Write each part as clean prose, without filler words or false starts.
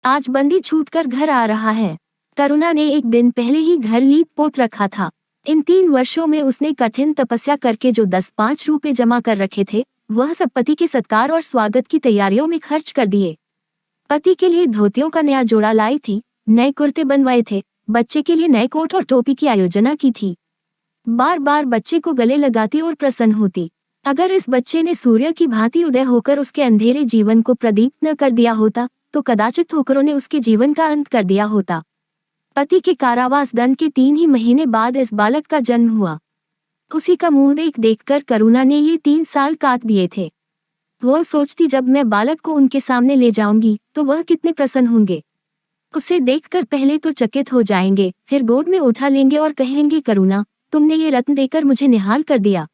आज बंदी छूटकर घर आ रहा है। करुणा ने एक दिन पहले ही घर लीप पोत रखा था। इन 3 वर्षों में उसने कठिन तपस्या करके जो 10-5 रुपए जमा कर रखे थे, वह सब पति के सत्कार और स्वागत की तैयारियों में खर्च कर दिए। पति के लिए धोतियों का नया जोड़ा लाई थी, नए कुर्ते बनवाए थे, बच्चे के लिए नए कोट और टोपी की आयोजना की थी। बार बार बच्चे को गले लगाती और प्रसन्न होती। अगर इस बच्चे ने सूर्य की भांति उदय होकर उसके अंधेरे जीवन को प्रदीप न कर दिया होता, तो कदाचित ठोकरों ने उसके जीवन का अंत कर दिया होता। पति के कारावास दंड के 3 ही महीने बाद इस बालक का जन्म हुआ। उसी का मुंह देखकर करुणा ने ये 3 साल काट दिए थे। वह सोचती, जब मैं बालक को उनके सामने ले जाऊंगी तो वह कितने प्रसन्न होंगे। उसे देखकर पहले तो चकित हो जाएंगे, फिर गोद में उठा लेंगे और कहेंगे, करुणा, तुमने ये रत्न देकर मुझे निहाल कर दिया।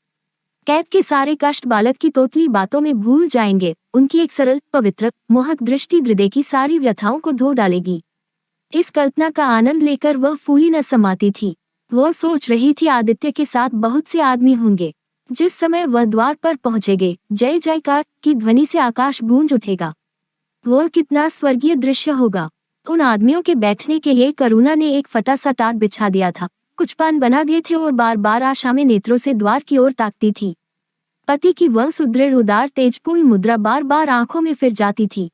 कैद के सारे कष्ट बालक की तोतली बातों में भूल जाएंगे। उनकी एक सरल, पवित्र, मोहक दृष्टि हृदय की सारी व्यथाओं को धो डालेगी। इस कल्पना का आनंद लेकर वह फूली न समाती थी। वह सोच रही थी, आदित्य के साथ बहुत से आदमी होंगे। जिस समय वह द्वार पर पहुंचेंगे, जय जयकार की ध्वनि से आकाश गूंज उठेगा। वह कितना स्वर्गीय दृश्य होगा। उन आदमियों के बैठने के लिए करुणा ने एक फटा सा टाट बिछा दिया था, कुछ पान बना दिए थे और बार बार आशा में नेत्रों से द्वार की ओर ताकती थी। पति की वह सुदृढ़, उदार, तेजपूर्ण मुद्रा बार बार आंखों में फिर जाती थी।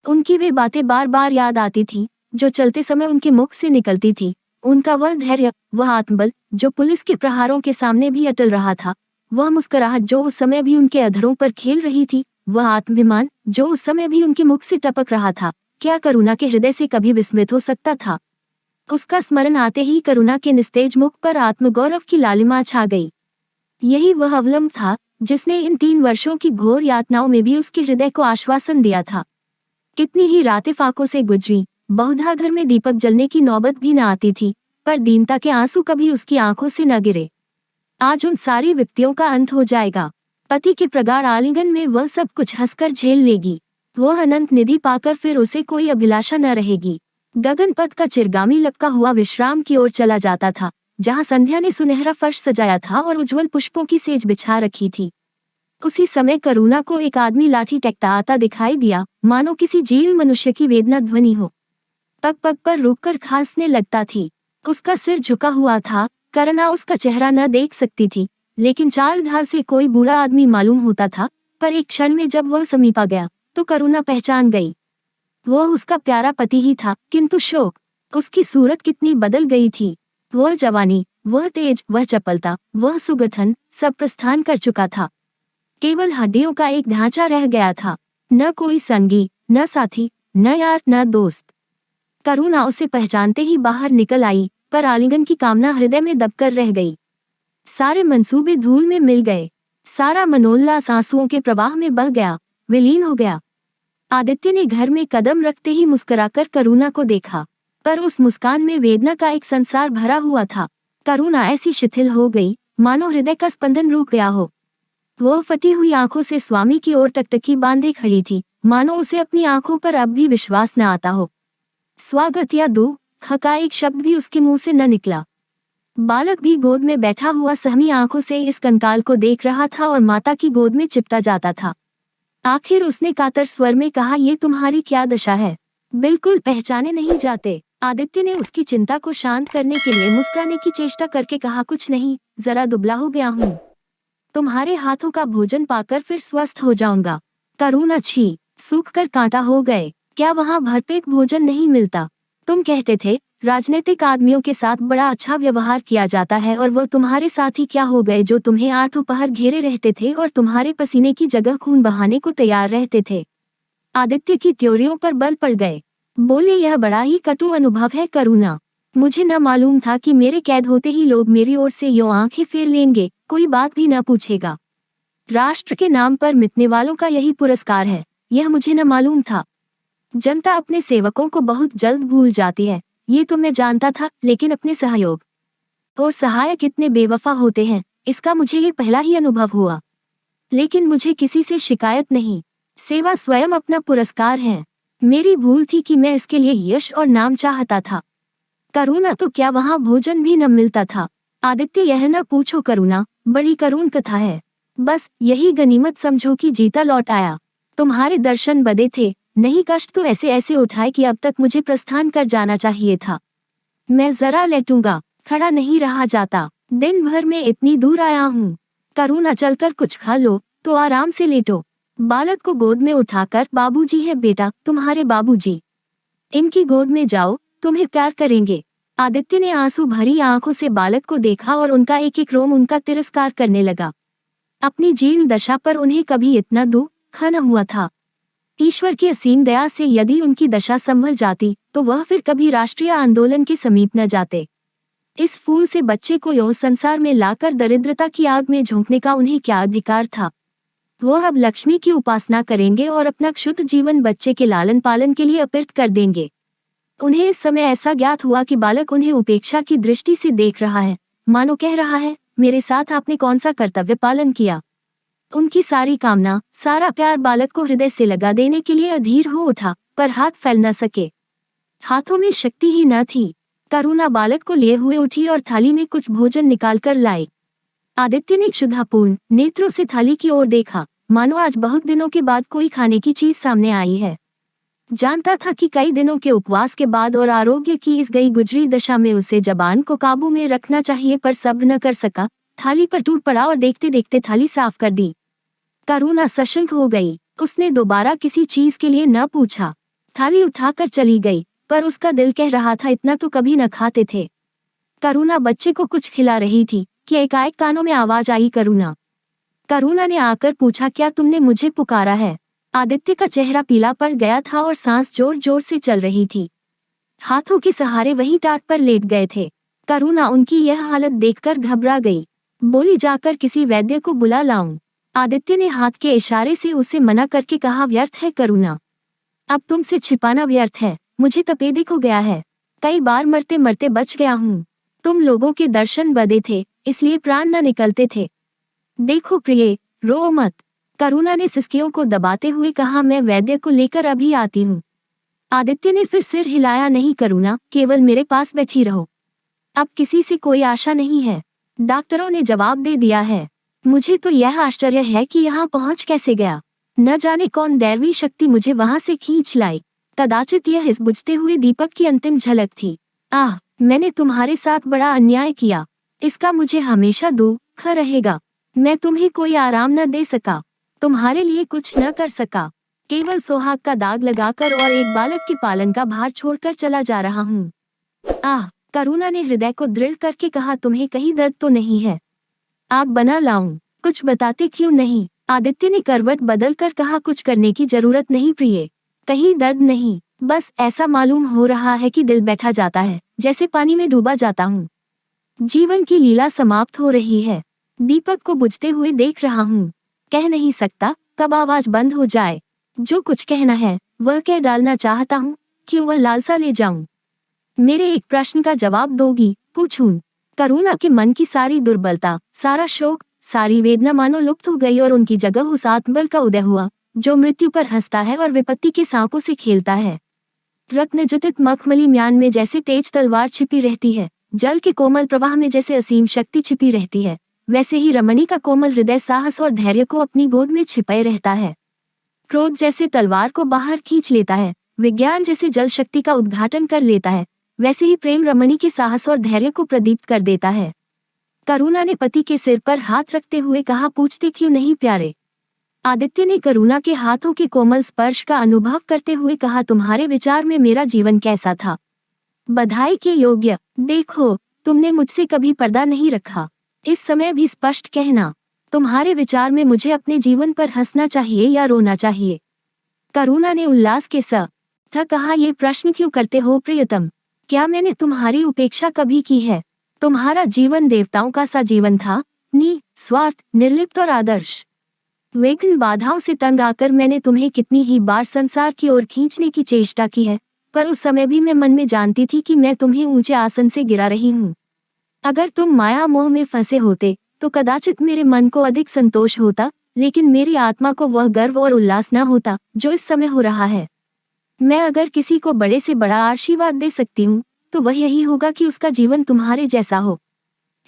उनकी वे बातें बार बार याद आती थी, जो चलते समय उनके मुख से निकलती थी। उनका वह धैर्य, वह आत्मबल, जो पुलिस के प्रहारों के सामने भी अटल रहा था, वह मुस्कुराहट जो उस समय भी उनके अधरों पर खेल रही थी, वह आत्माभिमान जो उस समय भी उनके मुख से टपक रहा था, क्या करुणा के हृदय से कभी विस्मृत हो सकता था? उसका स्मरण आते ही करुणा के निस्तेज मुख पर आत्मगौरव की लालिमा छा गई। यही वह अवलंब था जिसने इन 3 वर्षों की घोर यातनाओं में भी उसके हृदय को आश्वासन दिया था। कितनी ही रातें फाकों से गुजरी, बहुधा घर में दीपक जलने की नौबत भी न आती थी, पर दीनता के आंसू कभी उसकी आंखों से न गिरे। आज उन सारी विपत्तियों का अंत हो जाएगा। पति के प्रगाढ़ आलिंगन में वह सब कुछ हंसकर झेल लेगी। वह अनंत निधि पाकर फिर उसे कोई अभिलाषा न रहेगी। गगन पथ का चिरगामी लपका हुआ विश्राम की ओर चला जाता था, जहां संध्या ने सुनहरा फर्श सजाया था और उज्जवल पुष्पों की सेज बिछा रखी थी। उसी समय करुणा को एक आदमी लाठी टेकता आता दिखाई दिया, मानो किसी जीव मनुष्य की वेदना ध्वनि हो। पग पग पर रुककर खांसने लगता थी। उसका सिर झुका हुआ था, करुणा उसका चेहरा न देख सकती थी, लेकिन चाल ढाल से कोई बूढ़ा आदमी मालूम होता था। पर एक क्षण में जब वह समीपा गया तो करुणा पहचान गई। वह उसका प्यारा पति ही था, किंतु शोक, उसकी सूरत कितनी बदल गई थी। वह जवानी, वह तेज, वह चपलता, वह सुगठन सब प्रस्थान कर चुका था। केवल हड्डियों का एक ढांचा रह गया था। न कोई संगी, न साथी, न यार, न दोस्त। करुणा उसे पहचानते ही बाहर निकल आई, पर आलिंगन की कामना हृदय में दबकर रह गई। सारे मंसूबे धूल में मिल गए। सारा मनोल्लास आंसुओं के प्रवाह में बह गया, विलीन हो गया। आदित्य ने घर में कदम रखते ही मुस्कुराकर करुणा को देखा, पर उस मुस्कान में वेदना का एक संसार भरा हुआ था। करुणा ऐसी शिथिल हो गई, मानो हृदय का स्पंदन रुक गया हो। वह फटी हुई आंखों से स्वामी की ओर टकटकी बांधे खड़ी थी, मानो उसे अपनी आंखों पर अब भी विश्वास न आता हो। स्वागत या दुख का एक शब्द भी उसके मुंह से न निकला। बालक भी गोद में बैठा हुआ सहमी आंखों से इस कंकाल को देख रहा था और माता की गोद में चिपटा जाता था। आखिर उसने कातर स्वर में कहा, ये तुम्हारी क्या दशा है? बिल्कुल पहचाने नहीं जाते। आदित्य ने उसकी चिंता को शांत करने के लिए मुस्कुराने की चेष्टा करके कहा, कुछ नहीं, जरा दुबला हो गया हूँ। तुम्हारे हाथों का भोजन पाकर फिर स्वस्थ हो जाऊंगा। करुणा, छी, सूख कर कांटा हो गए। क्या वहाँ भरपेट भोजन नहीं मिलता? तुम कहते थे राजनीतिक आदमियों के साथ बड़ा अच्छा व्यवहार किया जाता है, और वो तुम्हारे साथ ही क्या हो गए जो तुम्हें 8 पहर घेरे रहते थे और तुम्हारे पसीने की जगह खून बहाने को तैयार रहते थे। आदित्य की त्योरियों पर बल पड़ गए। बोले, यह बड़ा ही कटु अनुभव है करुणा। मुझे न मालूम था कि मेरे कैद होते ही लोग मेरी ओर से यूं आंखें फेर लेंगे, कोई बात भी न पूछेगा। राष्ट्र के नाम पर मिटने वालों का यही पुरस्कार है, यह मुझे न मालूम था। जनता अपने सेवकों को बहुत जल्द भूल जाती है, ये तो मैं जानता था, लेकिन अपने सहयोग और सहायक इतने बेवफा होते हैं, इसका मुझे ये पहला ही अनुभव हुआ। लेकिन मुझे किसी से शिकायत नहीं। सेवा स्वयं अपना पुरस्कार है। मेरी भूल थी कि मैं इसके लिए यश और नाम चाहता था। करुणा, तो क्या वहाँ भोजन भी न मिलता था? आदित्य, यह न पूछो करुणा, बड़ी करुण कथा है। बस यही गनीमत समझो कि जीता लौट आया। तुम्हारे दर्शन बदे थे, नहीं, कष्ट तो ऐसे ऐसे उठाए कि अब तक मुझे प्रस्थान कर जाना चाहिए था। मैं जरा लेटूंगा, खड़ा नहीं रहा जाता। दिन भर में इतनी दूर आया हूँ। करुणा, चलकर कुछ खा लो तो आराम से लेटो। बालक को गोद में उठाकर, बाबूजी है बेटा, तुम्हारे बाबूजी। इनकी गोद में जाओ, तुम्हें प्यार करेंगे। आदित्य ने आंसू भरी आंखों से बालक को देखा और उनका एक एक रोम उनका तिरस्कार करने लगा। अपनी जीर्ण दशा पर उन्हें कभी इतना दुख न हुआ था। ईश्वर की असीम दया से यदि उनकी दशा संभल जाती तो वह फिर कभी राष्ट्रीय आंदोलन के समीप न जाते। इस फूल से बच्चे को यौन संसार में लाकर दरिद्रता की आग में झोंकने का उन्हें क्या अधिकार था। वह अब लक्ष्मी की उपासना करेंगे और अपना क्षुद्र जीवन बच्चे के लालन पालन के लिए अर्पित कर देंगे। उन्हें इस समय ऐसा ज्ञात हुआ कि बालक उन्हें उपेक्षा की दृष्टि से देख रहा है, मानो कह रहा है, मेरे साथ आपने कौन सा कर्तव्य पालन किया। उनकी सारी कामना, सारा प्यार बालक को हृदय से लगा देने के लिए अधीर हो उठा, पर हाथ फैल न सके। हाथों में शक्ति ही न थी। करुणा बालक को लिए हुए उठी और थाली में कुछ भोजन निकालकर लाई। आदित्य ने क्षुधापूर्ण नेत्रों से थाली की ओर देखा, मानो आज बहुत दिनों के बाद कोई खाने की चीज सामने आई है। जानता था कि कई दिनों के उपवास के बाद और आरोग्य की इस गई गुजरी दशा में उसे जबान को काबू में रखना चाहिए, पर सब्र न कर सका। थाली पर टूट पड़ा और देखते देखते थाली साफ कर दी। करुणा सशंक हो गई। उसने दोबारा किसी चीज के लिए न पूछा, थाली उठाकर चली गई, पर उसका दिल कह रहा था इतना तो कभी न खाते थे। करुणा बच्चे को कुछ खिला रही थी कि एकाएक कानों में आवाज आई, करुणा। करुणा ने आकर पूछा, क्या तुमने मुझे पुकारा है? आदित्य का चेहरा पीला पड़ गया था और सांस जोर जोर से चल रही थी। हाथों के सहारे वहीं टाट पर लेट गए थे। करुणा उनकी यह हालत देखकर घबरा गई। बोली, जाकर किसी वैद्य को बुला लाऊं। आदित्य ने हाथ के इशारे से उसे मना करके कहा, व्यर्थ है करुणा, अब तुमसे छिपाना व्यर्थ है। मुझे तपेदिक हो गया है, कई बार मरते मरते बच गया हूँ। तुम लोगों के दर्शन बदे थे, इसलिए प्राण न निकलते थे। देखो प्रिय, रो मत। करुणा ने सिसकियों को दबाते हुए कहा, मैं वैद्य को लेकर अभी आती हूँ। आदित्य ने फिर सिर हिलाया, नहीं करुणा, केवल मेरे पास बैठी रहो। अब किसी से कोई आशा नहीं है, डॉक्टरों ने जवाब दे दिया है। मुझे तो यह आश्चर्य है कि यहाँ पहुँच कैसे गया। न जाने कौन दैवी शक्ति मुझे वहां से खींच लाई। कदाचित यह इस बुझते हुए दीपक की अंतिम झलक थी। आह, मैंने तुम्हारे साथ बड़ा अन्याय किया, इसका मुझे हमेशा दुख रहेगा। मैं तुम्हें कोई आराम न दे सका, तुम्हारे लिए कुछ न कर सका, केवल सुहाग का दाग लगाकर और एक बालक के पालन का भार छोड़कर चला जा रहा हूँ। आह, करुणा ने हृदय को दृढ़ करके कहा, तुम्हें कहीं दर्द तो नहीं है? आग बना लाऊं? कुछ बताते क्यों नहीं? आदित्य ने करवट बदलकर कहा, कुछ करने की जरूरत नहीं प्रिय, कहीं दर्द नहीं, बस ऐसा मालूम हो रहा है कि दिल बैठा जाता है, जैसे पानी में डूबा जाता हूँ। जीवन की लीला समाप्त हो रही है। दीपक को बुझते हुए देख रहा हूँ, कह नहीं सकता कब आवाज बंद हो जाए। जो कुछ कहना है वह कह डालना चाहता हूँ, क्यों वह लालसा ले जाऊं? मेरे एक प्रश्न का जवाब दोगी? पूछूं? करुणा के मन की सारी दुर्बलता, सारा शोक, सारी वेदना मानो लुप्त हो गई और उनकी जगह उस आत्मबल का उदय हुआ जो मृत्यु पर हंसता है और विपत्ति के सांपों से खेलता है। रत्नजटित मखमली म्यान में जैसे तेज तलवार छिपी रहती है, जल के कोमल प्रवाह में जैसे असीम शक्ति छिपी रहती है, वैसे ही रमणी का कोमल हृदय साहस और धैर्य को अपनी गोद में छिपाए रहता है। क्रोध जैसे तलवार को बाहर खींच लेता है, विज्ञान जैसे जल शक्ति का उद्घाटन कर लेता है, वैसे ही प्रेम रमणी के साहस और धैर्य को प्रदीप्त कर देता है। करुणा ने पति के सिर पर हाथ रखते हुए कहा, पूछते क्यों नहीं प्यारे? आदित्य ने करुणा के हाथों के कोमल स्पर्श का अनुभव करते हुए कहा, तुम्हारे विचार में मेरा जीवन कैसा था? बधाई के योग्य। देखो, तुमने मुझसे कभी पर्दा नहीं रखा। इस समय भी स्पष्ट कहना, तुम्हारे विचार में मुझे अपने जीवन पर हंसना चाहिए या रोना चाहिए? करुणा ने उल्लास के साथ कहा, ये प्रश्न क्यों करते हो प्रियतम? क्या मैंने तुम्हारी उपेक्षा कभी की है? तुम्हारा जीवन देवताओं का सा जीवन था, निस्वार्थ, निर्लिप्त और आदर्श। विघ्न बाधाओं से तंग आकर मैंने तुम्हें कितनी ही बार संसार की ओर खींचने की चेष्टा की है, पर उस समय भी मैं मन में जानती थी कि मैं तुम्हें ऊंचे आसन से गिरा रही हूँ। अगर तुम माया मोह में फंसे होते तो कदाचित मेरे मन को अधिक संतोष होता, लेकिन मेरी आत्मा को वह गर्व और उल्लास न होता जो इस समय हो रहा है। मैं अगर किसी को बड़े से बड़ा आशीर्वाद दे सकती हूँ तो वह यही होगा कि उसका जीवन तुम्हारे जैसा हो।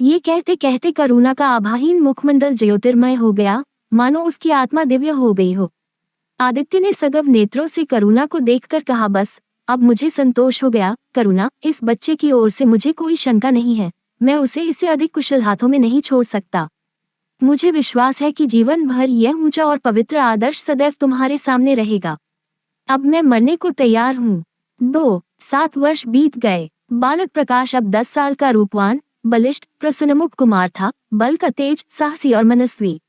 ये कहते कहते करुणा का आभाहीन मुखमंडल ज्योतिर्मय हो गया, मानो उसकी आत्मा दिव्य हो गई हो। आदित्य ने सगव नेत्रों से करुणा को देखकर कहा, बस अब मुझे संतोष हो गया करुणा, इस बच्चे की ओर से मुझे कोई शंका नहीं है। मैं उसे इससे अधिक कुशल हाथों में नहीं छोड़ सकता। मुझे विश्वास है कि जीवन भर यह ऊंचा और पवित्र आदर्श सदैव तुम्हारे सामने रहेगा। अब मैं मरने को तैयार हूँ। 7 वर्ष बीत गए। बालक प्रकाश अब 10 साल का रूपवान, बलिष्ठ, प्रसन्नमुख कुमार था। बल का तेज, साहसी और मनस्वी।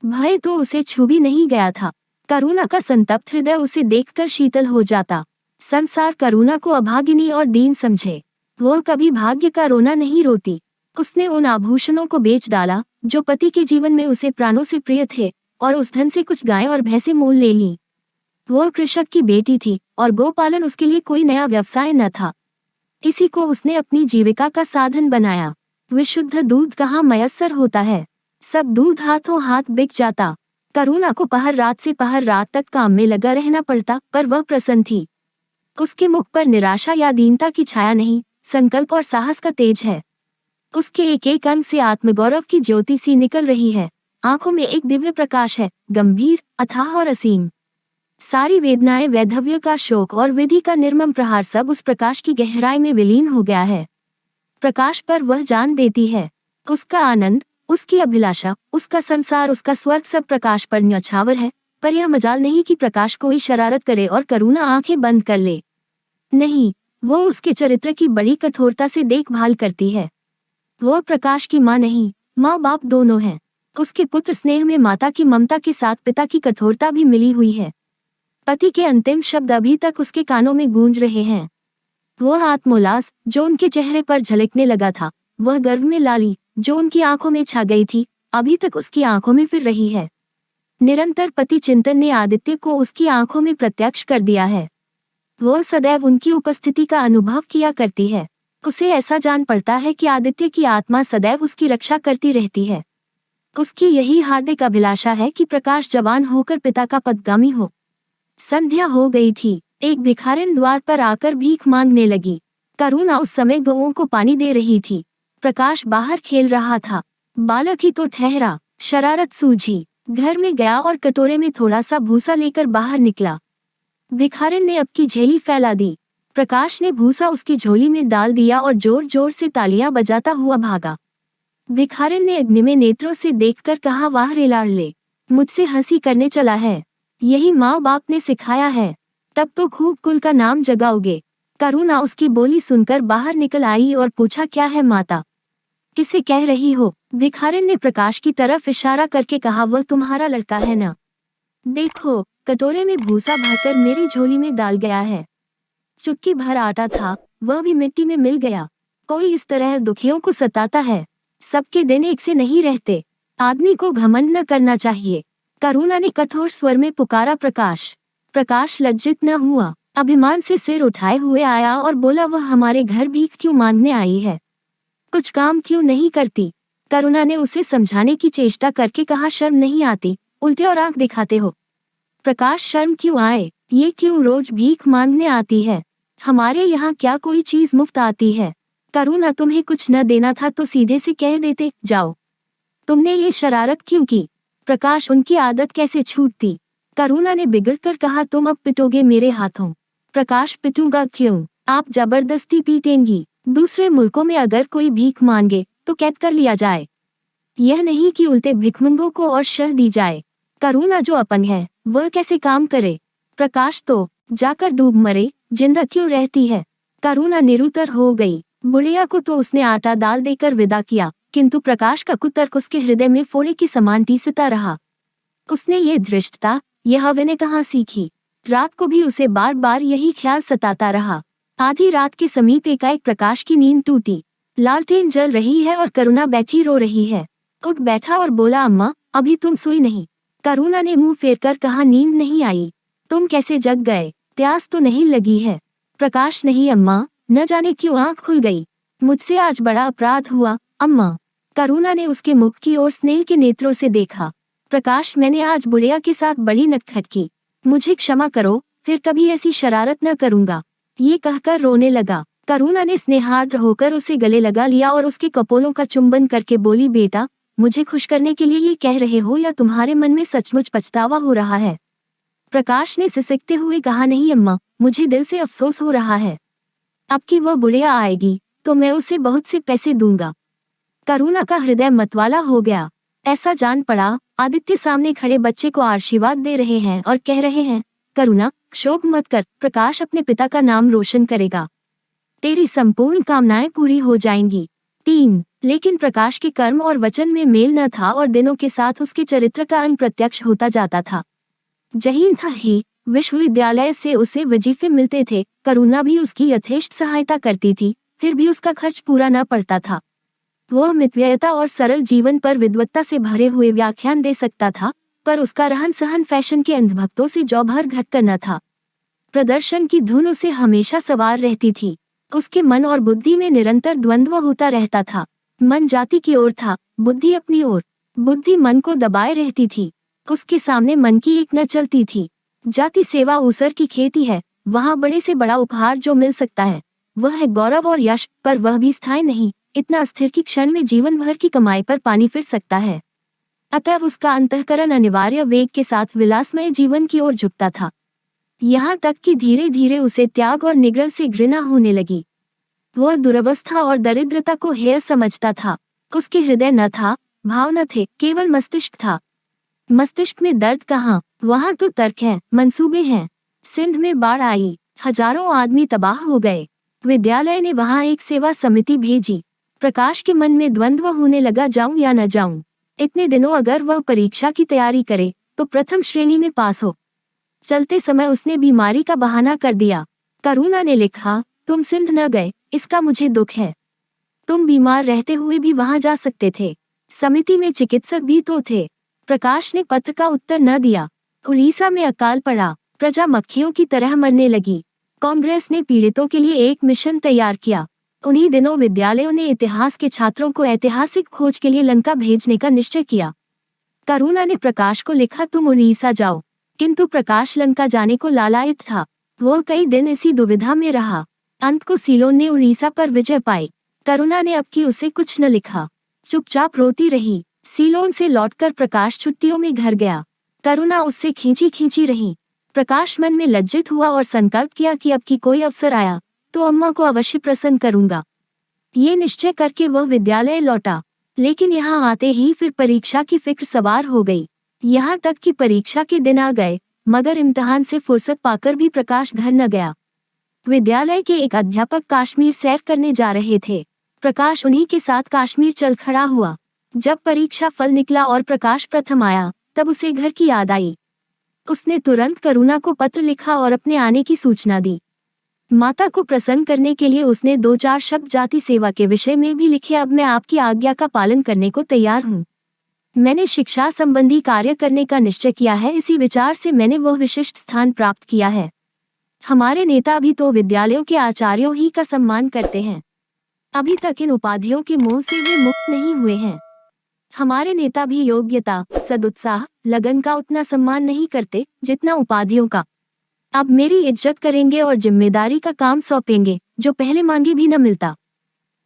भय तो उसे छू भी नहीं गया था। करुणा का संतप्त हृदय उसे देखकर शीतल हो जाता। संसार करुणा को अभागिनी और दीन समझे। वह कभी भाग्य का रोना नहीं रोती। उसने उन आभूषणों को बेच डाला जो पति के जीवन में उसे प्राणों से प्रिय थे, और उस धन से कुछ गायें और भैंसें मोल ले ली। वह कृषक की बेटी थी और गोपालन उसके लिए कोई नया व्यवसाय न था। इसी को उसने अपनी जीविका का साधन बनाया। विशुद्ध दूध कहाँ मयस्सर होता है, सब दूध हाथों हाथ बिक जाता। करुणा को पहर रात तक काम में लगा रहना पड़ता, पर वह प्रसन्न थी। उसके मुख पर निराशा या दीनता की छाया नहीं, संकल्प और साहस का तेज है। उसके एक एक अंग से आत्मगौरव की ज्योति सी निकल रही है। आंखों में एक दिव्य प्रकाश है, गंभीर, अथाह और असीम। सारी वेदनाएं, वैधव्य का शोक और विधि का निर्मम प्रहार सब उस प्रकाश की गहराई में विलीन हो गया है। प्रकाश पर वह जान देती है। उसका आनंद, उसकी अभिलाषा, उसका संसार, उसका स्वर्ग सब प्रकाश पर न्यौछावर है। पर यह मजाल नहीं कि प्रकाश कोई शरारत करे और करुणा आंखें बंद कर ले। नहीं, वो उसके चरित्र की बड़ी कठोरता से देखभाल करती है। वह प्रकाश की माँ नहीं, माँ बाप दोनों हैं। उसके पुत्र स्नेह में माता की ममता के साथ पिता की कठोरता भी मिली हुई है। पति के अंतिम शब्द अभी तक उसके कानों में गूंज रहे हैं। वह आत्मोल्लास जो उनके चेहरे पर झलकने लगा था, वह गर्व में लाली जो उनकी आंखों में छा गई थी, अभी तक उसकी आंखों में फिर रही है। निरंतर पति चिंतन ने आदित्य को उसकी आंखों में प्रत्यक्ष कर दिया है। वह सदैव उनकी उपस्थिति का अनुभव किया करती है। उसे ऐसा जान पड़ता है कि आदित्य की आत्मा सदैव उसकी रक्षा करती रहती है। उसकी यही हार्दिक अभिलाषा है कि प्रकाश जवान होकर पिता का पदगामी हो। संध्या हो गई थी। एक भिखारिन द्वार पर आकर भीख मांगने लगी। करुणा उस समय गौओं को पानी दे रही थी। प्रकाश बाहर खेल रहा था। बालक ही तो ठहरा। शरारत सूझी, घर में गया और कटोरे में थोड़ा सा भूसा लेकर बाहर निकला। भिखारिन ने अब की झेली फैला दी। प्रकाश ने भूसा उसकी झोली में डाल दिया और जोर जोर से तालियां बजाता हुआ भागा। भिखारिन ने अग्निमय नेत्रों से देखकर कहा, वाह रे लाडले, मुझसे हंसी करने चला है। यही माँ बाप ने सिखाया है, तब तो खूब कुल का नाम जगाओगे। करुणा उसकी बोली सुनकर बाहर निकल आई और पूछा, क्या है माता, किसे कह रही हो? भिखारिन ने प्रकाश की तरफ इशारा करके कहा, वह तुम्हारा लड़का है ना? देखो, कटोरे में भूसा भरकर मेरी झोली में डाल गया है। चुटकी भर आटा था, वह भी मिट्टी में मिल गया। कोई इस तरह दुखियों को सताता है। सबके दिन एक से नहीं रहते। आदमी को घमंड न करना चाहिए। करुणा ने कठोर स्वर में पुकारा, प्रकाश। प्रकाश लज्जित न हुआ, अभिमान से सिर उठाए हुए आया और बोला, वह हमारे घर भीख क्यों मांगने आई है? कुछ काम क्यों नहीं करती? करुणा ने उसे समझाने की चेष्टा करके कहा, शर्म नहीं आती, उल्टे और आंख दिखाते हो। प्रकाश, शर्म क्यों आए? ये क्यों रोज भीख मांगने आती है? हमारे यहाँ क्या कोई चीज मुफ्त आती है? करुणा, तुम्हें कुछ न देना था तो सीधे से कह देते, जाओ। तुमने ये शरारत क्यों की? प्रकाश, उनकी आदत कैसे छूटती? करुणा ने बिगड़कर कहा, तुम अब पिटोगे मेरे हाथों। प्रकाश, पिटूंगा क्यों? आप जबरदस्ती पीटेंगी। दूसरे मुल्कों में अगर कोई भीख मांगे तो कैद कर लिया जाए, यह नहीं कि उल्टे भिखमंगों को और शह दी जाए। करुणा जो अपन है वह कैसे काम करे? प्रकाश तो जाकर डूब मरे, जिंदा क्यों रहती है? करुणा निरुत्तर हो गई। बुढ़िया को तो उसने आटा दाल देकर विदा किया, किंतु प्रकाश का कुतर्क उसके हृदय में फोड़े की समान टीसता रहा। उसने ये धृष्टता, यह विनय कहाँ सीखी? रात को भी उसे बार बार यही ख्याल सताता रहा। आधी रात के समीप एकाएक प्रकाश की नींद टूटी। लालटेन जल रही है और करुणा बैठी रो रही है। उठ बैठा और बोला, अम्मा, अभी तुम सोई नहीं? करुणा ने मुंह फेरकर कहा, नींद नहीं आई। तुम कैसे जग गए? प्यास तो नहीं लगी है? प्रकाश, नहीं अम्मा, न जाने क्यों आंख खुल गई। मुझसे आज बड़ा अपराध हुआ अम्मा। करुणा ने उसके मुख की ओर स्नेह के नेत्रों से देखा। प्रकाश, मैंने आज बुढ़िया के साथ बड़ी नटखट की, मुझे क्षमा करो, फिर कभी ऐसी शरारत न करूंगा। ये कहकर रोने लगा। करुणा ने स्नेहार्द्र होकर उसे गले लगा लिया और उसके कपोलों का चुंबन करके बोली, बेटा, मुझे खुश करने के लिए ये कह रहे हो या तुम्हारे मन में सचमुच पछतावा हो रहा है? प्रकाश ने सिसकते हुए कहा, नहीं अम्मा, मुझे दिल से अफसोस हो रहा है। अब की वह बुढ़िया आएगी तो मैं उसे बहुत से पैसे दूंगा। करुणा का हृदय मतवाला हो गया। ऐसा जान पड़ा आदित्य सामने खड़े बच्चे को आशीर्वाद दे रहे हैं और कह रहे हैं, करुणा शोक मत कर, प्रकाश अपने पिता का नाम रोशन करेगा, तेरी संपूर्ण कामनाएं पूरी हो जाएंगी। 3. लेकिन प्रकाश के कर्म और वचन में मेल न था और दिनों के साथ उसके चरित्र का अप्रत्यक्ष होता जाता था। जहीन था ही विश्वविद्यालय से उसे वजीफे मिलते थे, करुणा भी उसकी यथेष्ट सहायता करती थी, फिर भी उसका खर्च पूरा न पड़ता था। वह मितव्ययता और सरल जीवन पर विद्वत्ता से भरे हुए व्याख्यान दे सकता था, पर उसका रहन सहन फैशन के अंधभक्तों से जौ भर घटकर न था। प्रदर्शन की धुन उसे हमेशा सवार रहती थी। उसके मन और बुद्धि में निरंतर द्वंद्व होता रहता था। मन जाति की ओर था, बुद्धि अपनी ओर। बुद्धि मन को दबाए रहती थी। उसके सामने मन की एक न चलती थी। जाति सेवा ऊसर की खेती है, वहाँ बड़े से बड़ा उपहार जो मिल सकता है वह है गौरव और यश, पर वह भी स्थायी नहीं, इतना अस्थिर कि क्षण में जीवन भर की कमाई पर पानी फिर सकता है। अतः उसका अंतःकरण अनिवार्य वेग के साथ विलासमय जीवन की ओर झुकता था, यहाँ तक कि धीरे धीरे उसे त्याग और निग्रह से घृणा होने लगी। वह दुरवस्था और दरिद्रता को हेय समझता था। उसके हृदय न था, भाव न थे, केवल मस्तिष्क था। मस्तिष्क में दर्द कहाँ, वहाँ तो तर्क है, मंसूबे हैं। सिंध में बाढ़ आई, हजारों आदमी तबाह हो गए। विद्यालय ने वहाँ एक सेवा समिति भेजी। प्रकाश के मन में द्वंद्व होने लगा, जाऊं या न जाऊं। इतने दिनों अगर वह परीक्षा की तैयारी करे तो प्रथम श्रेणी में पास हो। चलते समय उसने बीमारी का बहाना कर दिया। करुणा ने लिखा, तुम सिंध न गए, इसका मुझे दुख है। तुम बीमार रहते हुए भी वहां जा सकते थे। समिति में चिकित्सक भी तो थे। प्रकाश ने पत्र का उत्तर न दिया। उड़ीसा में अकाल पड़ा, प्रजा मक्खियों की तरह मरने लगी। कांग्रेस ने पीड़ितों के लिए एक मिशन तैयार किया। उन्हीं दिनों विद्यालयों ने इतिहास के छात्रों को ऐतिहासिक खोज के लिए लंका भेजने का निश्चय किया। करुणा ने प्रकाश को लिखा, तुम उड़ीसा जाओ, किंतु प्रकाश लंका जाने को लालायित था। वह कई दिन इसी दुविधा में रहा। अंत को सीलोन ने उड़ीसा पर विजय पाई। करुणा ने अब की उसे कुछ न लिखा, चुपचाप रोती रही। सीलोन से लौटकर प्रकाश छुट्टियों में घर गया। करुणा उससे खींची खींची रही। प्रकाश मन में लज्जित हुआ और संकल्प किया कि अब की कोई अवसर आया तो अम्मा को अवश्य प्रसन्न करूंगा। ये निश्चय करके वह विद्यालय लौटा, लेकिन यहाँ आते ही फिर परीक्षा की फिक्र सवार हो गई। यहाँ तक कि परीक्षा के दिन आ गए, मगर इम्तिहान से फुर्सत पाकर भी प्रकाश घर न गया। विद्यालय के एक अध्यापक कश्मीर सैर करने जा रहे थे। प्रकाश उन्हीं के साथ कश्मीर चल खड़ा हुआ। जब परीक्षा फल निकला और प्रकाश प्रथम आया, तब उसे घर की याद आई। उसने तुरंत करुणा को पत्र लिखा और अपने आने की सूचना दी। माता को प्रसन्न करने के लिए उसने 2-4 शब्द जाति सेवा के विषय में भी लिखे। अब मैं आपकी आज्ञा का पालन करने को तैयार हूँ। मैंने शिक्षा संबंधी कार्य करने का निश्चय किया है, इसी विचार से मैंने वह विशिष्ट स्थान प्राप्त किया है। हमारे नेता भी तो विद्यालयों के आचार्यों ही का सम्मान करते हैं। अभी तक इन उपाधियों के मोह से वे मुक्त नहीं हुए हैं। हमारे नेता भी योग्यता, सदुत्साह, लगन का उतना सम्मान नहीं करते जितना उपाधियों का। अब मेरी इज्जत करेंगे और जिम्मेदारी का काम सौंपेंगे, जो पहले मांगे भी न मिलता।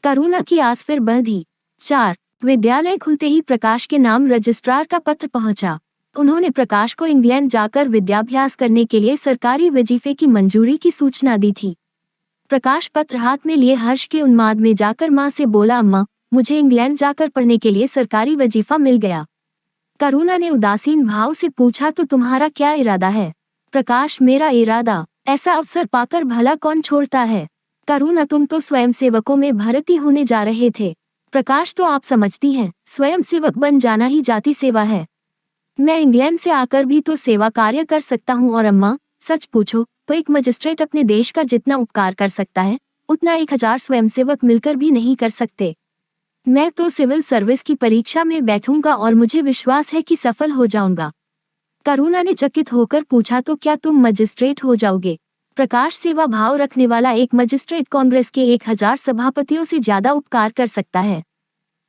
करुणा की आस फिर बंधी। 4. विद्यालय खुलते ही प्रकाश के नाम रजिस्ट्रार का पत्र पहुंचा। उन्होंने प्रकाश को इंग्लैंड जाकर विद्याभ्यास करने के लिए सरकारी वजीफे की मंजूरी की सूचना दी थी। प्रकाश पत्र हाथ में लिए हर्ष के उन्माद में जाकर मां से बोला, अम्मा, मुझे इंग्लैंड जाकर पढ़ने के लिए सरकारी वजीफा मिल गया। करुणा ने उदासीन भाव से पूछा, तो तुम्हारा क्या इरादा है? प्रकाश, मेरा इरादा, ऐसा अवसर पाकर भला कौन छोड़ता है। करुणा, तुम तो स्वयंसेवकों में भर्ती होने जा रहे थे। प्रकाश, तो आप समझती हैं, स्वयंसेवक बन जाना ही जाति सेवा है। मैं इंग्लैंड से आकर भी तो सेवा कार्य कर सकता हूँ। और अम्मा, सच पूछो तो एक मजिस्ट्रेट अपने देश का जितना उपकार कर सकता है, उतना 1000 स्वयंसेवक मिलकर भी नहीं कर सकते। मैं तो सिविल सर्विस की परीक्षा में बैठूंगा और मुझे विश्वास है कि सफल हो जाऊंगा। करुणा ने चकित होकर पूछा, तो क्या तुम मजिस्ट्रेट हो जाओगे? प्रकाश, सेवा भाव रखने वाला एक मजिस्ट्रेट कांग्रेस के 1000 सभापतियों से ज्यादा उपकार कर सकता है।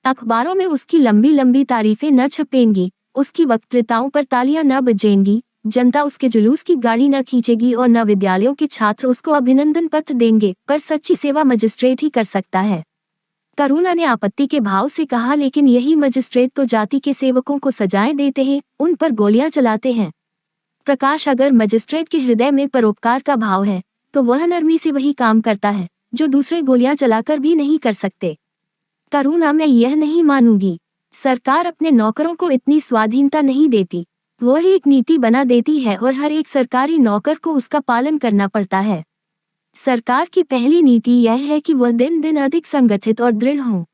अखबारों में उसकी लंबी लंबी तारीफें न छपेंगी, उसकी वक्तृताओं पर तालियां न बजेंगी, जनता उसके जुलूस की गाड़ी न खींचेगी और न विद्यालयों के छात्र उसको अभिनंदन पत्र देंगे, पर सच्ची सेवा मजिस्ट्रेट ही कर सकता है। करुणा ने आपत्ति के भाव से कहा, लेकिन यही मजिस्ट्रेट तो जाति के सेवकों को सजाएं देते हैं, उन पर गोलियां चलाते हैं। प्रकाश, अगर मजिस्ट्रेट के हृदय में परोपकार का भाव है तो वह नरमी से वही काम करता है जो दूसरे गोलियां चलाकर भी नहीं कर सकते। करुणा, मैं यह नहीं मानूंगी। सरकार अपने नौकरों को इतनी स्वाधीनता नहीं देती। वह एक नीति बना देती है और हर एक सरकारी नौकर को उसका पालन करना पड़ता है। सरकार की पहली नीति यह है कि वह दिन दिन अधिक संगठित और दृढ़ हो।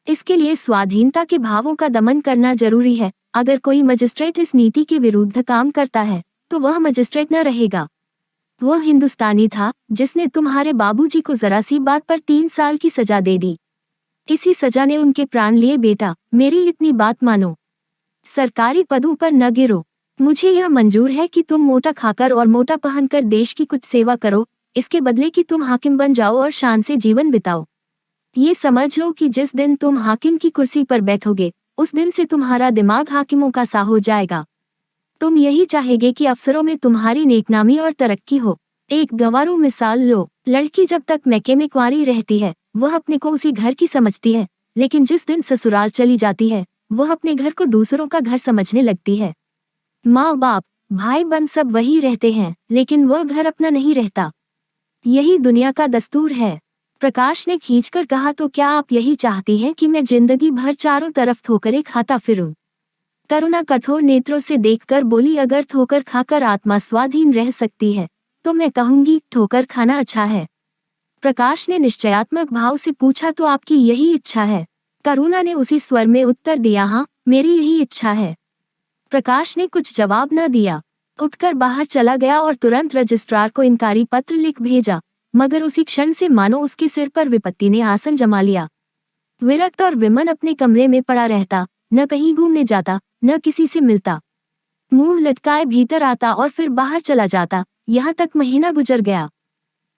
इसके लिए स्वाधीनता के भावों का दमन करना जरूरी है। अगर कोई मजिस्ट्रेट इस नीति के विरुद्ध काम करता है तो वह मजिस्ट्रेट न रहेगा। वह हिंदुस्तानी था जिसने तुम्हारे बाबूजी को जरा सी बात पर 3 साल की सजा दे दी। इसी सजा ने उनके प्राण लिए। बेटा, मेरी इतनी बात मानो। सरकारी पदों पर न गिरो। मुझे यह मंजूर है कि तुम मोटा खाकर और मोटा पहनकर देश की कुछ सेवा करो, इसके बदले कि तुम हाकिम बन जाओ और शान से जीवन बिताओ। ये समझ लो कि जिस दिन तुम हाकिम की कुर्सी पर बैठोगे उस दिन से तुम्हारा दिमाग हाकिमों का सा हो जाएगा। तुम यही चाहेगे कि अफसरों में तुम्हारी नेकनामी और तरक्की हो। एक गंवारू मिसाल लो। लड़की जब तक मैके में कुंवारी रहती है वह अपने को उसी घर की समझती है, लेकिन जिस दिन ससुराल चली जाती है वह अपने घर को दूसरों का घर समझने लगती है। माँ बाप, भाई बहन सब वही रहते हैं, लेकिन वह घर अपना नहीं रहता। यही दुनिया का दस्तूर है। प्रकाश ने खींचकर कहा, तो क्या आप यही चाहती हैं कि मैं जिंदगी भर चारों तरफ ठोकरें खाता फिरूं? करुणा कठोर नेत्रों से देखकर बोली, अगर ठोकर खाकर आत्मा स्वाधीन रह सकती है तो मैं कहूंगी ठोकर खाना अच्छा है। प्रकाश ने निश्चयात्मक भाव से पूछा, तो आपकी यही इच्छा है? करुणा ने उसी स्वर में उत्तर दिया, हाँ, मेरी यही इच्छा है। प्रकाश ने कुछ जवाब न दिया, उठकर बाहर चला गया और तुरंत रजिस्ट्रार को इनकारी पत्र लिख भेजा। मगर उसी क्षण से मानो उसके सिर पर विपत्ति ने आसन जमा लिया। विरक्त और विमन अपने कमरे में पड़ा रहता, न कहीं घूमने जाता, न किसी से मिलता। मुंह लटकाए भीतर आता और फिर बाहर चला जाता। यहाँ तक महीना गुजर गया।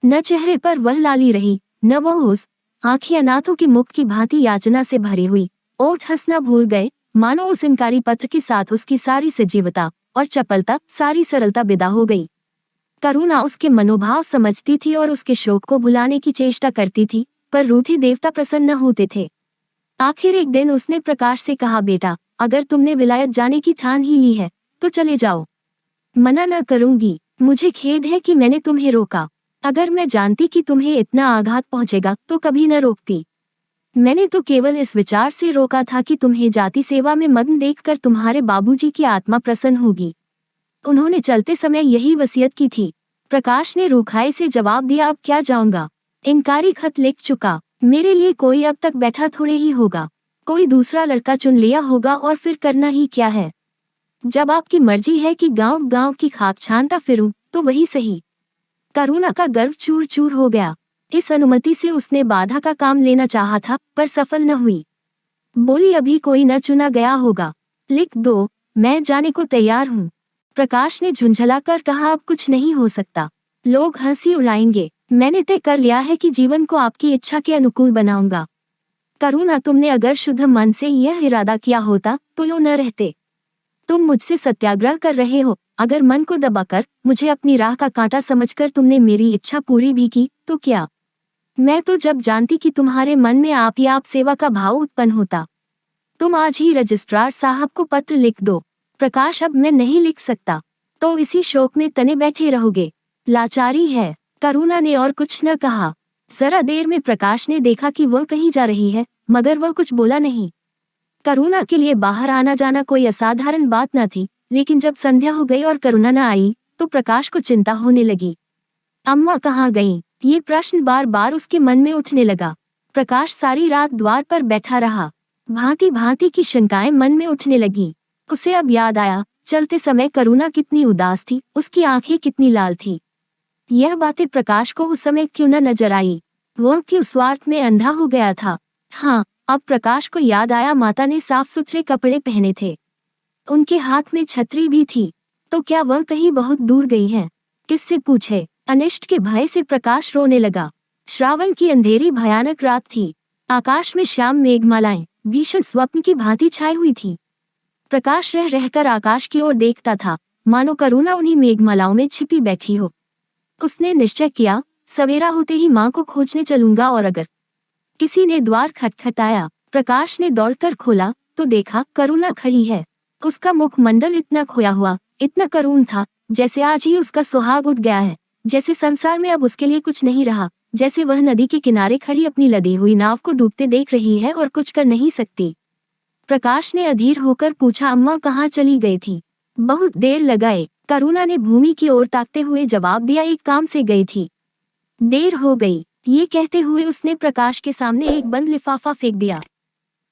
न चेहरे पर वह लाली रही, न वह उस आंखें अनाथों के मुख की भांति याचना से भरी हुई। ओठ हंसना भूल गए, मानो उस इनकारी पत्र के साथ उसकी सारी सजीवता और चपलता, सारी सरलता विदा हो गई। करुणा उसके मनोभाव समझती थी और उसके शोक को भुलाने की चेष्टा करती थी, पर रूठे देवता प्रसन्न न होते थे। आखिर एक दिन उसने प्रकाश से कहा, बेटा, अगर तुमने विलायत जाने की ठान ही ली है तो चले जाओ। मना न करूंगी। मुझे खेद है कि मैंने तुम्हें रोका। अगर मैं जानती कि तुम्हें इतना आघात पहुंचेगा तो कभी न रोकती। मैंने तो केवल इस विचार से रोका था कि तुम्हें जाति सेवा में मग्न देखकर तुम्हारे बाबूजी की आत्मा प्रसन्न होगी। उन्होंने चलते समय यही वसीयत की थी। प्रकाश ने रूखाई से जवाब दिया, अब क्या जाऊंगा। इनकारी खत लिख चुका। मेरे लिए कोई अब तक बैठा थोड़े ही होगा। कोई दूसरा लड़का चुन लिया होगा और फिर करना ही क्या है। जब आपकी मर्जी है कि गांव गांव की खाक छानता फिरूं तो वही सही। करुणा का गर्व चूर चूर हो गया। इस अनुमति से उसने बाधा का काम लेना चाहा था, पर सफल न हुई। बोली, अभी कोई न चुना गया होगा। लिख दो, मैं जाने को तैयार हूँ। प्रकाश ने झुंझला कर कहा, अब कुछ नहीं हो सकता। लोग हंसी उड़ाएंगे। मैंने तय कर लिया है कि जीवन को आपकी इच्छा के अनुकूल बनाऊंगा। करुणा, तुमने अगर शुद्ध मन से यह इरादा किया होता तो यूं न रहते। तुम मुझसे सत्याग्रह कर रहे हो। अगर मन को दबाकर मुझे अपनी राह का कांटा समझकर तुमने मेरी इच्छा पूरी भी की तो क्या? मैं तो जब जानती कि तुम्हारे मन में आप ही आप सेवा का भाव उत्पन्न होता। तुम आज ही रजिस्ट्रार साहब को पत्र लिख दो। प्रकाश, अब मैं नहीं लिख सकता। तो इसी शोक में तने बैठे रहोगे। लाचारी है। करुणा ने और कुछ न कहा। जरा देर में प्रकाश ने देखा कि वह कहीं जा रही है, मगर वह कुछ बोला नहीं। करुणा के लिए बाहर आना जाना कोई असाधारण बात न थी, लेकिन जब संध्या हो गई और करुणा न आई तो प्रकाश को चिंता होने लगी। अम्मा कहाँ गईं? ये प्रश्न बार बार उसके मन में उठने लगा। प्रकाश सारी रात द्वार पर बैठा रहा। भांति भांति की शंकाएं मन में उठने लगीं। उसे अब याद आया, चलते समय करुणा कितनी उदास थी, उसकी आंखें कितनी लाल थी। यह बातें प्रकाश को उस समय क्यों न नजर आई? वह क्यों स्वार्थ में अंधा हो गया था? हाँ, अब प्रकाश को याद आया, माता ने साफ सुथरे कपड़े पहने थे। उनके हाथ में छतरी भी थी। तो क्या वह कहीं बहुत दूर गई हैं? किससे पूछे? अनिष्ट के भय से प्रकाश रोने लगा। श्रावण की अंधेरी भयानक रात थी। आकाश में श्याम मेघमालाएं भीषण स्वप्न की भांति छाई हुई थी। प्रकाश रह रहकर आकाश की ओर देखता था, मानो करुणा उन्हीं मेघमालाओं में छिपी बैठी हो। उसने निश्चय किया, सवेरा होते ही माँ को खोजने चलूंगा। और अगर किसी ने द्वार खटखटाया, प्रकाश ने दौड़कर खोला तो देखा करुणा खड़ी है। उसका मुखमंडल इतना खोया हुआ, इतना करुण था जैसे आज ही उसका सुहाग उठ गया है, जैसे संसार में अब उसके लिए कुछ नहीं रहा, जैसे वह नदी के किनारे खड़ी अपनी लदी हुई नाव को डूबते देख रही है और कुछ कर नहीं सकती। प्रकाश ने अधीर होकर पूछा, अम्मा कहाँ चली गई थी? बहुत देर लगाए, करुणा ने भूमि की ओर ताकते हुए जवाब दिया, एक काम से गई थी। देर हो गई, ये कहते हुए उसने प्रकाश के सामने एक बंद लिफाफा फेंक दिया।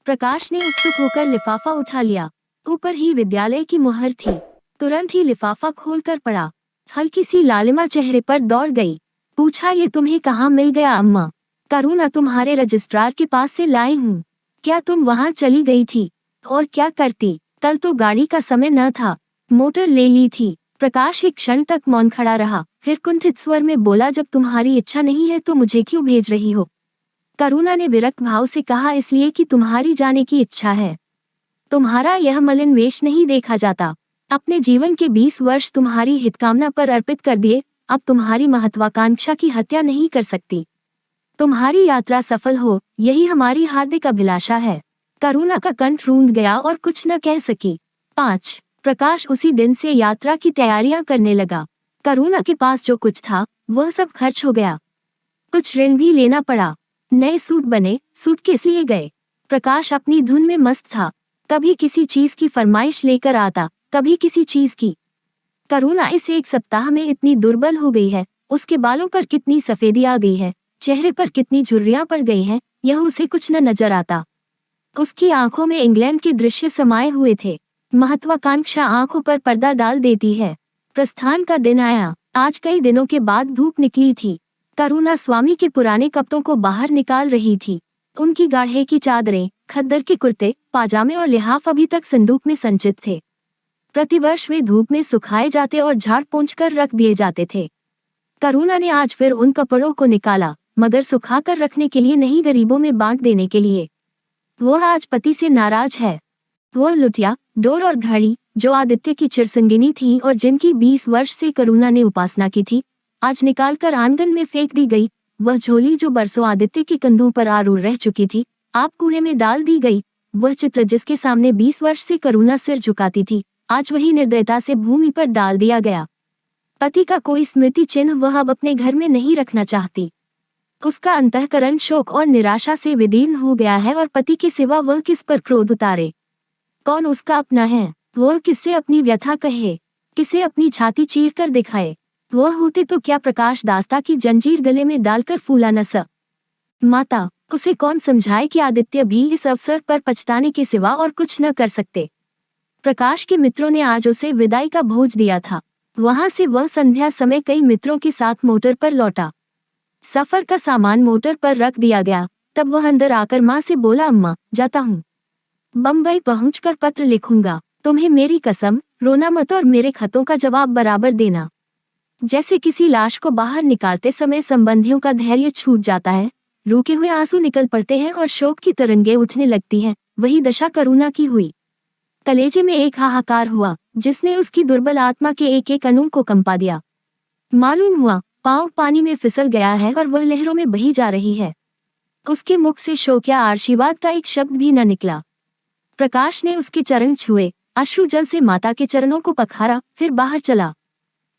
प्रकाश ने उत्सुक होकर लिफाफा उठा लिया। ऊपर ही विद्यालय की मुहर थी। तुरंत ही लिफाफा खोलकर पड़ा। हल्की सी लालिमा चेहरे पर दौड़ गई। पूछा, ये तुम्हें कहाँ मिल गया अम्मा? करुणा, तुम्हारे रजिस्ट्रार के पास से लाई हूँ। क्या तुम वहाँ चली गई थी? और क्या करती? कल तो गाड़ी का समय न था, मोटर ले ली थी। प्रकाश एक क्षण तक मौन खड़ा रहा, फिर कुंठित स्वर में बोला, जब तुम्हारी इच्छा नहीं है तो मुझे क्यों भेज रही हो? करुणा ने विरक्त भाव से कहा, इसलिए कि तुम्हारी जाने की इच्छा है। तुम्हारा यह मलिन वेश नहीं देखा जाता। अपने जीवन के 20 वर्ष तुम्हारी हितकामना पर अर्पित कर दिए, अब तुम्हारी महत्वाकांक्षा की हत्या नहीं कर सकती। तुम्हारी यात्रा सफल हो, यही हमारी हार्दिक अभिलाषा है। करुणा का कंठ रूंध गया और कुछ न कह सकी। 5 प्रकाश उसी दिन से यात्रा की तैयारियां करने लगा। करुणा के पास जो कुछ था वह सब खर्च हो गया। कुछ ऋण भी लेना पड़ा। नए सूट बने, सूट किस लिए गए? प्रकाश अपनी धुन में मस्त था। कभी किसी चीज की फरमाइश लेकर आता, कभी किसी चीज की। करुणा इस एक सप्ताह में इतनी दुर्बल हो गई है, उसके बालों पर कितनी सफेदी आ गई है, चेहरे पर कितनी झुर्रियां पड़ गई हैं, यह उसे कुछ न नजर आता। उसकी आंखों में इंग्लैंड के दृश्य समाये हुए थे। महत्वाकांक्षा आंखों पर पर्दा डाल देती है। प्रस्थान का दिन आया। आज कई दिनों के बाद धूप निकली थी। करुणा स्वामी के पुराने कपड़ों को बाहर निकाल रही थी। उनकी गाढ़े की चादरें, खद्दर के कुर्ते, पाजामे और लिहाफ अभी तक संदूक में संचित थे। प्रतिवर्ष वे धूप में सुखाए जाते और झाड़ पोंछ कर रख दिए जाते थे। करुणा ने आज फिर उन कपड़ों को निकाला, मगर सुखाकर रखने के लिए नहीं, गरीबों में बांट देने के लिए। वह आज पति से नाराज है। वह लुटिया, डोर और घड़ी, जो आदित्य की चिरसंगिनी थी और जिनकी 20 वर्ष से करुणा ने उपासना की थी, आज निकालकर आंगन में फेंक दी गई। वह झोली जो बरसों आदित्य के कंधों पर आरूढ़ रह चुकी थी, आप कूड़े में डाल दी गई। वह चित्र जिसके सामने 20 वर्ष से करुणा सिर झुकाती थी, आज वही निर्दयता से भूमि पर डाल दिया गया। पति का कोई स्मृति चिन्ह वह अब अपने घर में नहीं रखना चाहती। उसका अंतःकरण शोक और निराशा से विदीर्ण हो गया है और पति के सिवा वह किस पर क्रोध उतारे? कौन उसका अपना है? वह किससे अपनी व्यथा कहे, किसे अपनी छाती चीर कर दिखाए? वह होते तो क्या प्रकाश दास्ता की जंजीर गले में डालकर फूला न स माता, उसे कौन समझाए कि आदित्य भी इस अवसर पर पछताने के सिवा और कुछ न कर सकते। प्रकाश के मित्रों ने आज उसे विदाई का भोज दिया था। वहां से वह संध्या समय कई मित्रों के साथ मोटर पर लौटा। सफर का सामान मोटर पर रख दिया गया। तब वह अंदर आकर माँ से बोला, अम्मा, जाता हूँ। बम्बई पहुंचकर पत्र लिखूंगा। तुम्हें मेरी कसम, रोना मत और मेरे खतों का जवाब बराबर देना। जैसे किसी लाश को बाहर निकालते समय संबंधियों का धैर्य छूट जाता है, रुके हुए आंसू निकल पड़ते हैं और शोक की तरंगें उठने लगती हैं, वही दशा करुणा की हुई। कलेजे में एक हाहाकार हुआ, जिसने उसकी दुर्बल आत्मा के एक एक अणु को कंपा दिया। मालूम हुआ पांव पानी में फिसल गया है और वह लहरों में बही जा रही है। उसके मुख से शोक या आशीर्वाद का एक शब्द भी न निकला। प्रकाश ने उसके चरण छुए, अश्रु जल से माता के चरणों को पखारा, फिर बाहर चला।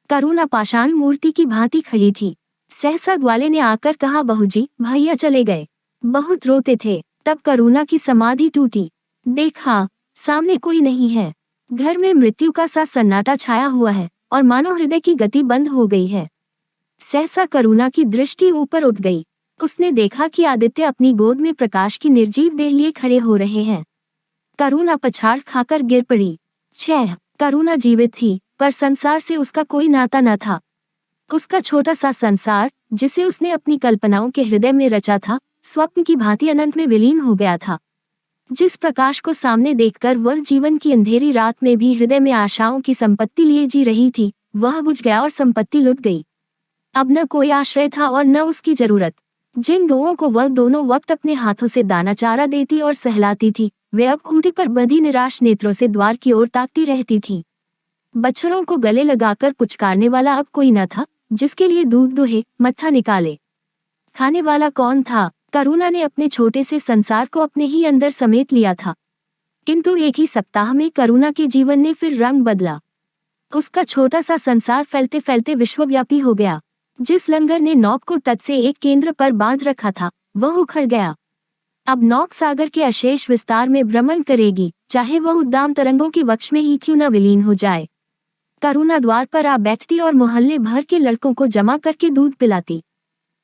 करुणा पाषाण मूर्ति की भांति खड़ी थी। सहसा ग्वाले ने आकर कहा, बहूजी, भैया चले गए। बहुत रोते थे। तब करुणा की समाधि टूटी। देखा, सामने कोई नहीं है। घर में मृत्यु का सा सन्नाटा छाया हुआ है और मानो हृदय की गति बंद हो गई है। सहसा करुणा की दृष्टि ऊपर उठ गई। उसने देखा कि आदित्य अपनी गोद में प्रकाश की निर्जीव देह लिए खड़े हो रहे हैं। करुणा पछाड़ खाकर गिर पड़ी। 6 करुणा जीवित थी, पर संसार से उसका कोई नाता न था। उसका छोटा सा संसार, जिसे उसने अपनी कल्पनाओं के हृदय में रचा था, स्वप्न की भांति अनंत में विलीन हो गया था। जिस प्रकाश को सामने देखकर वह जीवन की अंधेरी रात में भी हृदय में आशाओं की संपत्ति लिए जी रही थी, वह बुझ गया और संपत्ति लुट गई। अब न कोई आश्रय था और न उसकी जरूरत। जिन गौओं को वह दोनों वक्त अपने हाथों से दाना चारा देती और सहलाती थी, वे अब खूंटी पर बंधी निराश नेत्रों से द्वार की ओर ताकती रहती थीं। बछड़ों को गले लगाकर पुचकारने वाला अब कोई न था, जिसके लिए दूध दुहे, मत्था निकाले। खाने वाला कौन था? करुणा ने अपने छोटे से संसार को अपने ही अंदर समेट लिया था। किंतु एक ही सप्ताह में करुणा के जीवन ने फिर रंग बदला। उसका छोटा सा संसार फैलते फैलते विश्वव्यापी हो गया। जिस लंगर ने नौक को तट से एक केंद्र पर बांध रखा था, वह उखड़ गया। अब नौक सागर के अशेष विस्तार में भ्रमण करेगी, चाहे वह उद्दाम तरंगों के वक्ष में ही क्यों न विलीन हो जाए। करुणा द्वार पर आ बैठती और मोहल्ले भर के लड़कों को जमा करके दूध पिलाती।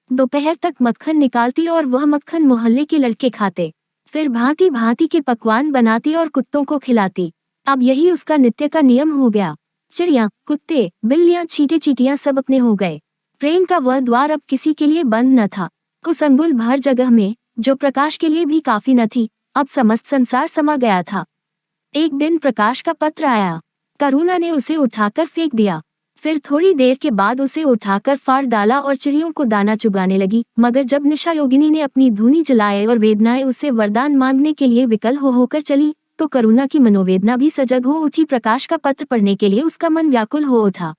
दोपहर तक मक्खन निकालती और वह मक्खन मोहल्ले के लड़के खाते। फिर भांति भांति के पकवान बनाती और कुत्तों को खिलाती। अब यही उसका नित्य का नियम हो गया। चिड़िया, कुत्ते, बिल्लियां, चींटे चींटियां सब अपने हो गए। प्रेम का वह द्वार अब किसी के लिए बंद न था। उस अंगुल भर जगह में, जो प्रकाश के लिए भी काफी न थी, अब समस्त संसार समा गया था। एक दिन प्रकाश का पत्र आया। करुणा ने उसे उठाकर फेंक दिया। फिर थोड़ी देर के बाद उसे उठाकर फाड़ डाला और चिड़ियों को दाना चुगाने लगी। मगर जब निशा योगिनी ने अपनी धूनी जलाए और वेदनाएं उसे वरदान मांगने के लिए विकल होकर चली, तो करुणा की मनोवेदना भी सजग हो उठी। प्रकाश का पत्र पढ़ने के लिए उसका मन व्याकुल हो उठा।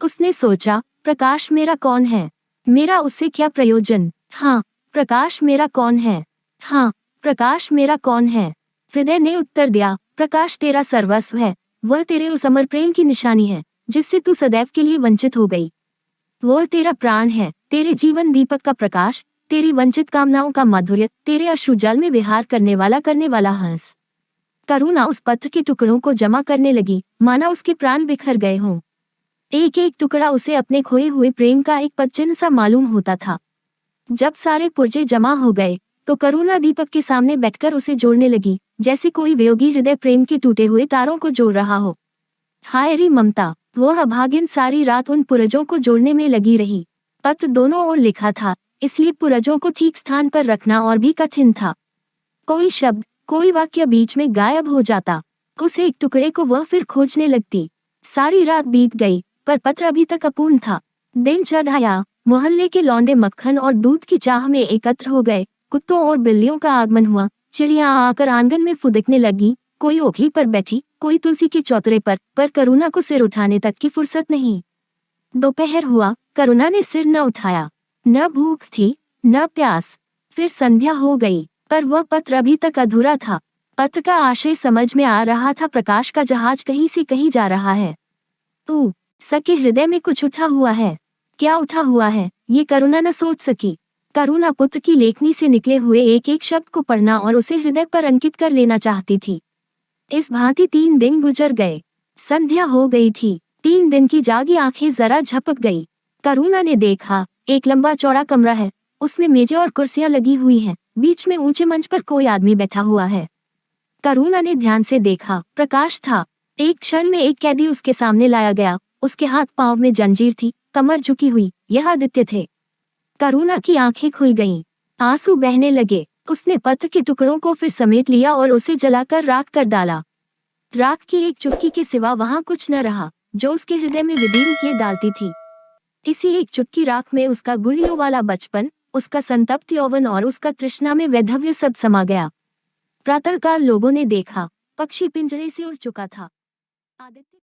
उसने सोचा, प्रकाश मेरा कौन है? मेरा उससे क्या प्रयोजन? हाँ, प्रकाश मेरा कौन है? हाँ, प्रकाश मेरा कौन है? हृदय ने उत्तर दिया, प्रकाश तेरा सर्वस्व है। वह तेरे उस अमर प्रेम की निशानी है, जिससे तू सदैव के लिए वंचित हो गई। वह तेरा प्राण है, तेरे जीवन दीपक का प्रकाश, तेरी वंचित कामनाओं का माधुर्य, तेरे अश्रुजल में विहार करने वाला हंस। करुणा उस पत्र के टुकड़ों को जमा करने लगी, माना उसके प्राण बिखर गए हों। एक एक टुकड़ा उसे अपने खोए हुए प्रेम का एक पदचिन्ह सा मालूम होता था। जब सारे पुर्जे जमा हो गए, तो करुणा दीपक के सामने बैठकर उसे जोड़ने लगी, जैसे कोई वियोगी हृदय प्रेम के टूटे हुए तारों को जोड़ रहा हो। हाय री ममता, वह अभागिन सारी रात उन पुरजों को जोड़ने में लगी रही। पत्र दोनों ओर लिखा था, इसलिए पुरजों को ठीक स्थान पर रखना और भी कठिन था। कोई शब्द, कोई वाक्य बीच में गायब हो जाता। उस एक टुकड़े को वह फिर खोजने लगती। सारी रात बीत गई, पर पत्र अभी तक अपूर्ण था। दिन चढ़ाया, मोहल्ले के लौंडे मक्खन और दूध की चाह में एकत्र हो गए। कुत्तों और बिल्लियों का आगमन हुआ। चिड़िया आकर आंगन में फुदकने लगी। कोई ओखली पर बैठी, कोई तुलसी के चौतरे पर करुणा को सिर उठाने तक की फुर्सत नहीं। दोपहर हुआ, करुणा ने सिर न उठाया। न भूख थी, न प्यास। फिर संध्या हो गई, पर वह पत्र अभी तक अधूरा था। पत्र का आशय समझ में आ रहा था, प्रकाश का जहाज कहीं से कहीं जा रहा है। सके हृदय में कुछ उठा हुआ है। क्या उठा हुआ है, ये करुणा न सोच सकी। करुणा पुत्र की लेखनी से निकले हुए एक एक शब्द को पढ़ना और उसे हृदय पर अंकित कर लेना चाहती थी। इस भांति 3 दिन गुजर गए। संध्या हो गई थी। 3 दिन की जागी आंखें जरा झपक गई। करुणा ने देखा, एक लंबा चौड़ा कमरा है। उसमें मेजें और कुर्सियां लगी हुई हैं। बीच में ऊंचे मंच पर कोई आदमी बैठा हुआ है। करुणा ने ध्यान से देखा, प्रकाश था। एक क्षण में एक कैदी उसके सामने लाया गया। उसके हाथ पांव में जंजीर थी, कमर झुकी हुई। यह आदित्य थे। करुणा की आंखें खुल गईं। आंसू बहने लगे। उसने पत्र के टुकड़ों को फिर समेट लिया और उसे जलाकर राख कर डाला। राख की एक चुटकी के सिवा वहां कुछ न रहा, जो उसके हृदय में विदीर्ण किए डालती थी। इसी एक चुटकी राख में उसका गुड़ियों वाला बचपन, उसका संतप्त यौवन और उसका तृष्णा में वैधव्य सब समा गया। प्रातःकाल लोगों ने देखा, पक्षी पिंजरे से उड़ चुका था। आदित्य